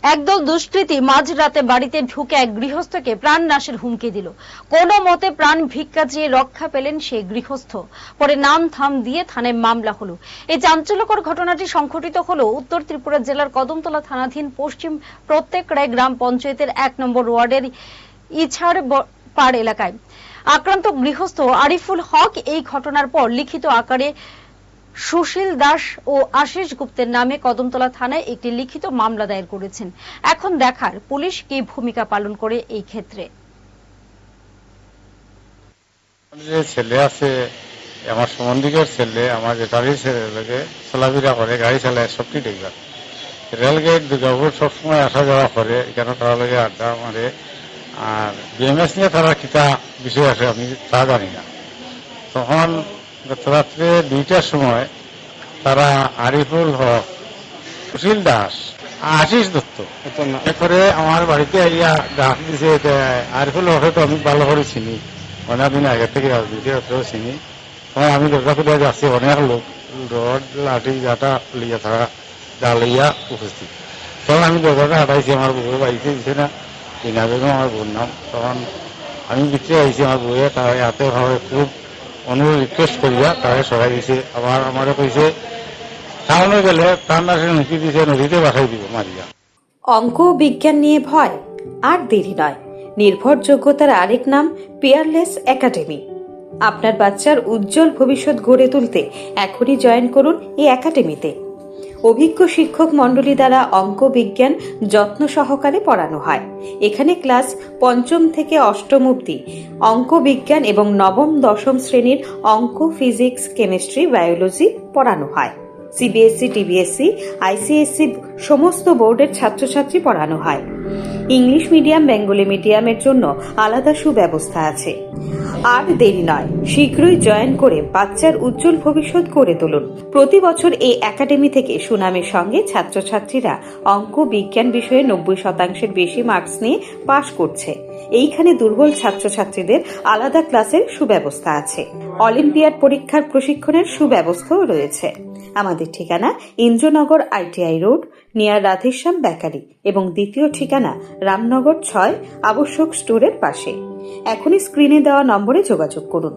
একদল দুষ্কৃতী মাঝরাতে বাড়িতে ঢুকে এক গৃহস্থকে প্রাণনাশের হুমকি দিল। কোনো মতে প্রাণ ভিক্ষা চেয়ে রক্ষা পেলেন সেই গৃহস্থ। পরে নাম থাম দিয়ে থানায় মামলা হলো। এই চাঞ্চল্যকর ঘটনাটি সংঘটিত হলো উত্তর ত্রিপুরা জেলার কদমতলা থানাধীন পশ্চিম প্রত্যেকরায় গ্রাম পঞ্চায়েতের 1 নম্বর ওয়ার্ডের ইছাড় পাড় এলাকায়। আক্রান্ত গৃহস্থ আরিফুল হক এই ঘটনার পর লিখিত আকারে সুশীল দাস ও আশিস গুপ্তের নামে কদমতলা থানায় একটি লিখিত মামলা দায়ের করেছেন। এখন দেখার পুলিশ কি ভূমিকা পালন করে এই ক্ষেত্রে। যে ছেলে আছে আমার সম্বন্ধিকের ছেলে, আমার জেঠারির ছেলেকে চলাফেরা করে, গাড়ি চালায়, সবটি দেখবার রেলগেট দুর্গাপুর সবসময় আসা যাওয়া করে, এখানে তারা লাগে আড্ডা মারে। আর বিএমএস নিয়ে তারা কিতা বিষয় আছে আমি তা জানি না। তখন গত রাত্রে 2টার সময় তারা আরিফুল হক, সুশীল দাস, আশিস দত্ত এরপরে আমার বাড়িতে আইয়া ডাক দিছে। আরিফুল হকে তো আমি ভালো করে চিনি, অনেকদিন আগে থেকে রাজনীতিও চিনি। তখন আমি দরজা খুলে যাচ্ছি, অনেক লোক রড লাঠি গাটা লিয়া থাকা যা লইয়া উপস্থিত। তখন আমি দরজাটা হাঁটাইছি, আমার বউ বাড়িতে দিছে না, বিনা বেগম আমার বউর নাম। তখন আমি ভিতরে আইছি, আমার বউয়ে তারা হাতে ভাবে খুব অনুরোধ রিকোয়েস্ট করিয়া তাকে সরাই দিছে। আবার আমারে কইছে টাউনে গেলে প্রাণনাশের হুমকি দিছে, নদীতে বাসাই দিব মারিয়া। অঙ্ক ও বিজ্ঞান নিয়ে ভয় আর দেরি নয়। নির্ভরযোগ্যতার আরেক নাম পিয়ারলেস একাডেমি। আপনার বাচ্চার উজ্জ্বল ভবিষ্যৎ গড়ে তুলতে এখনই জয়েন করুন এই একাডেমিতে। অভিজ্ঞ শিক্ষক মণ্ডলী দ্বারা অঙ্ক বিজ্ঞান যত্ন সহকারে পড়ানো হয়। এখানে ক্লাস 5ম থেকে 8ম অবধি অঙ্ক বিজ্ঞান এবং 9ম 10ম শ্রেণীর অঙ্ক, ফিজিক্স, কেমিস্ট্রি, বায়োলজি পড়ানো হয়। সিবিএসসি, টিবিএসসি, আইসিএসসি সমস্ত বোর্ডের ছাত্রছাত্রী পড়ানো হয়। ইংলিশ মিডিয়াম, বেঙ্গলি মিডিয়ামের জন্য আলাদা সুব্যবস্থা আছে। আর দেরি নয়, শীঘ্রই জয়েন করে বাচ্চার উজ্জ্বল ভবিষ্যৎ গড়ে তুলুন। প্রতি বছর এই একাডেমি থেকে সুনামের সঙ্গে ছাত্রছাত্রীরা অঙ্ক বিজ্ঞান বিষয়ে 90% বেশি মার্কস নিয়ে পাশ করছে। এইখানে দুর্বল ছাত্রছাত্রীদের আলাদা ক্লাসের সুব্যবস্থা আছে। অলিম্পিয়াড পরীক্ষার প্রশিক্ষণের সুব্যবস্থাও রয়েছে। আমাদের ঠিকানা Indranagar ITI road, near Radheshyam bakery এবং দ্বিতীয় ঠিকানা রামনগর 6 আবশ্যক স্টোরের পাশে। এখনই স্ক্রিনে দেওয়া নম্বরে যোগাযোগ করুন।